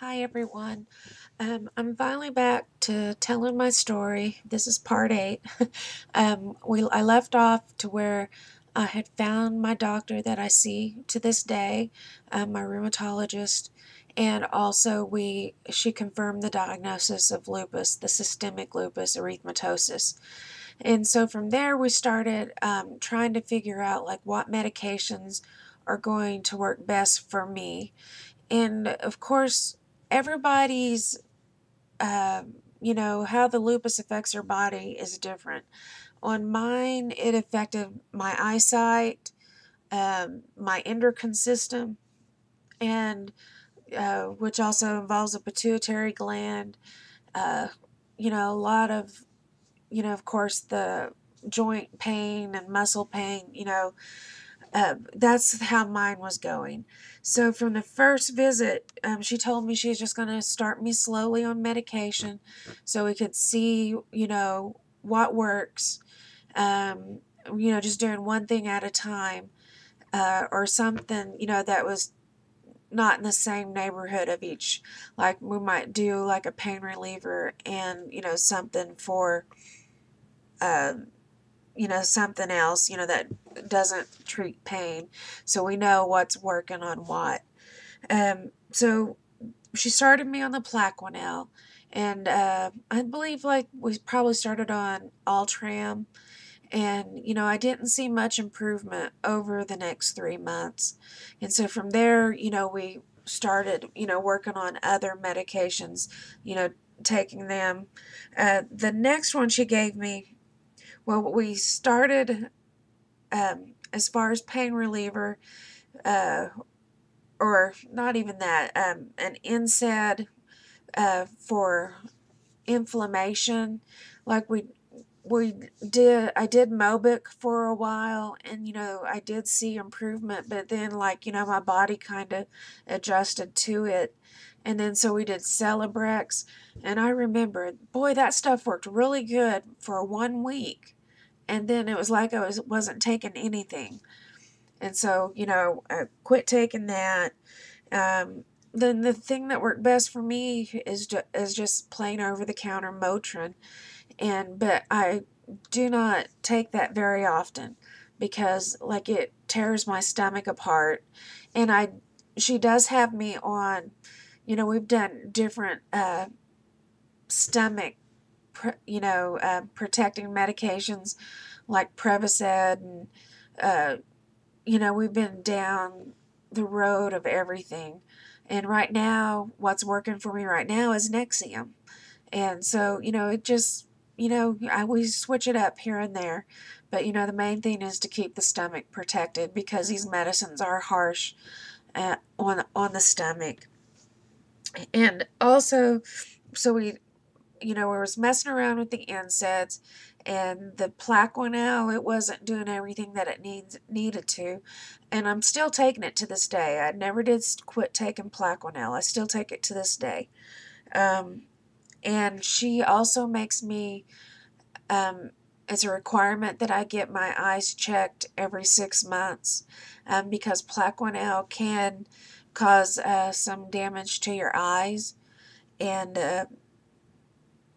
Hi everyone. I'm finally back to telling my story. This is part 8. I left off to where I had found my doctor that I see to this day, my rheumatologist, and also she confirmed the diagnosis of lupus, the systemic lupus erythematosus. And so from there we started trying to figure out like what medications are going to work best for me. And of course, everybody's, how the lupus affects your body is different. On mine, it affected my eyesight, my endocrine system, and which also involves a pituitary gland. Uh, a lot of, of course, the joint pain and muscle pain, that's how mine was going. So from the first visit, she told me she was just going to start me slowly on medication so we could see, what works, um, just doing one thing at a time, or something, that was not in the same neighborhood of each. Like we might do like a pain reliever and, something for, um, something else, that doesn't treat pain. So we know what's working on what. So she started me on the Plaquenil, and I believe like we probably started on Altram, and I didn't see much improvement over the next 3 months. And so from there, we started, working on other medications, taking them. The next one she gave me, well, we started, as far as pain reliever, uh, or not even that, an NSAID for inflammation. Like I did Mobic for a while, and I did see improvement, but then like my body kind of adjusted to it. And then so we did Celebrex, and I remember, boy, that stuff worked really good for 1 week, and then it was like wasn't taking anything. And so, I quit taking that. Um, then the thing that worked best for me is just plain over the counter Motrin, but I do not take that very often because like it tears my stomach apart. And she does have me on, we've done different stomach protecting medications like Prevacid, and we've been down the road of everything. And right now, what's working for me right now is Nexium. And so, it just, we switch it up here and there. But, the main thing is to keep the stomach protected because these medicines are harsh on the stomach. And also, so we was messing around with the NSAIDs, and the Plaquenil, it wasn't doing everything that it needed to, and I'm still taking it to this day. I never did quit taking Plaquenil. I still take it to this day. And she also makes me, it's a requirement that I get my eyes checked every 6 months, because Plaquenil can cause some damage to your eyes, and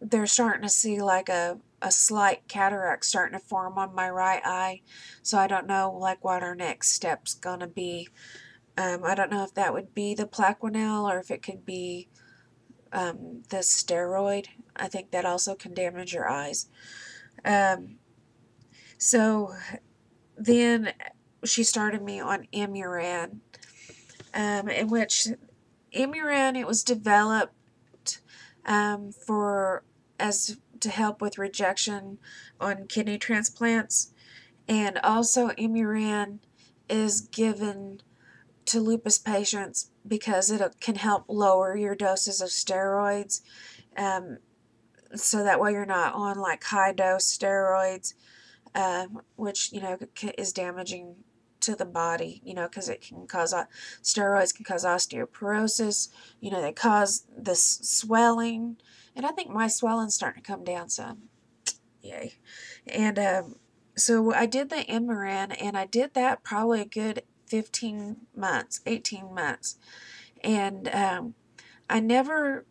they're starting to see like a slight cataract starting to form on my right eye. So I don't know like what our next step's gonna be. I don't know if that would be the Plaquenil or if it could be the steroid. I think that also can damage your eyes. Um, so then she started me on Imuran, in which Imuran, it was developed for as to help with rejection on kidney transplants, and also Imuran is given to lupus patients because it can help lower your doses of steroids, um, so that way you're not on like high dose steroids, which is damaging to the body, because it can cause steroids can cause osteoporosis. They cause this swelling, and I think my swelling's starting to come down some. Yay! And so I did the Imuran, and I did that probably a good 15 months, 18 months, and I never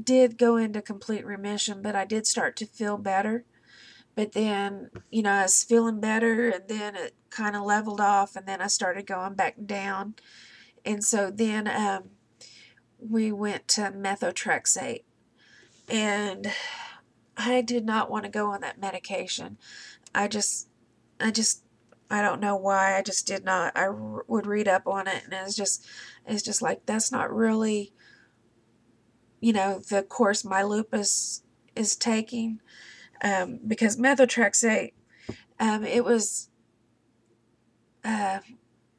did go into complete remission, but I did start to feel better. But then, you know, I was feeling better, and then it kind of leveled off, and then I started going back down. And so then we went to methotrexate, and I did not want to go on that medication. I just, I just, I don't know why. I just did not. Would read up on it, and it's just like, that's not really, you know, the course my lupus is taking. Because methotrexate, it was, uh,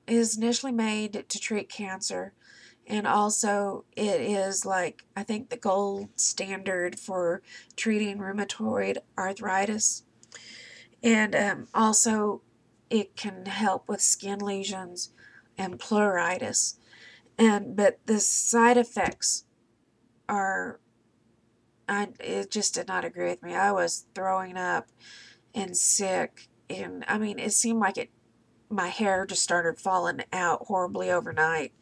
is initially made to treat cancer, and also it is, like, I think the gold standard for treating rheumatoid arthritis. And also it can help with skin lesions and pleuritis. But the side effects are, it just did not agree with me. I was throwing up and sick, and I mean, it seemed like my hair just started falling out horribly overnight.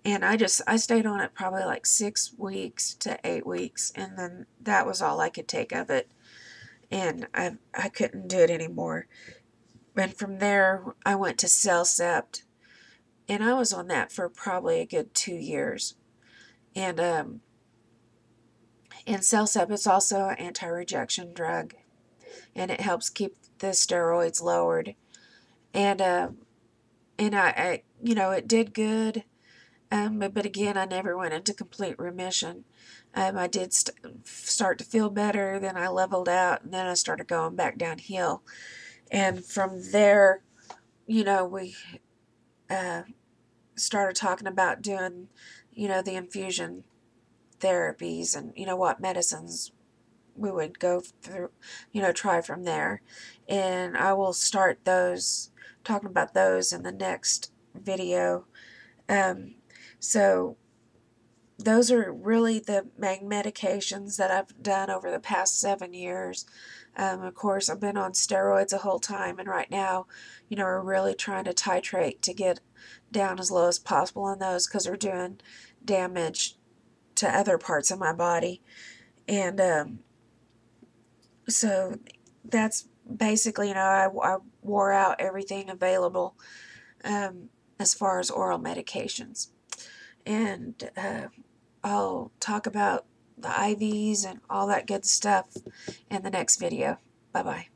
And I stayed on it probably like 6 weeks to 8 weeks, and then that was all I could take of it, and I couldn't do it anymore. And from there, I went to Cellcept, and I was on that for probably a good 2 years. And in Cellcept, it's also an anti-rejection drug, and it helps keep the steroids lowered. And you know, it did good. But again, I never went into complete remission. I did start to feel better, then I leveled out, and then I started going back downhill. And from there, you know, we uh, started talking about doing, you know, the infusion therapies, and, you know, what medicines we would go through, you know, try from there. And I will start talking about those in the next video. So those are really the main medications that I've done over the past 7 years. Of course, I've been on steroids the whole time, and right now, you know, we're really trying to titrate to get down as low as possible on those, because they're doing damage to other parts of my body. And so that's basically, you know, I wore out everything available as far as oral medications. And I'll talk about the IVs and all that good stuff in the next video. Bye-bye.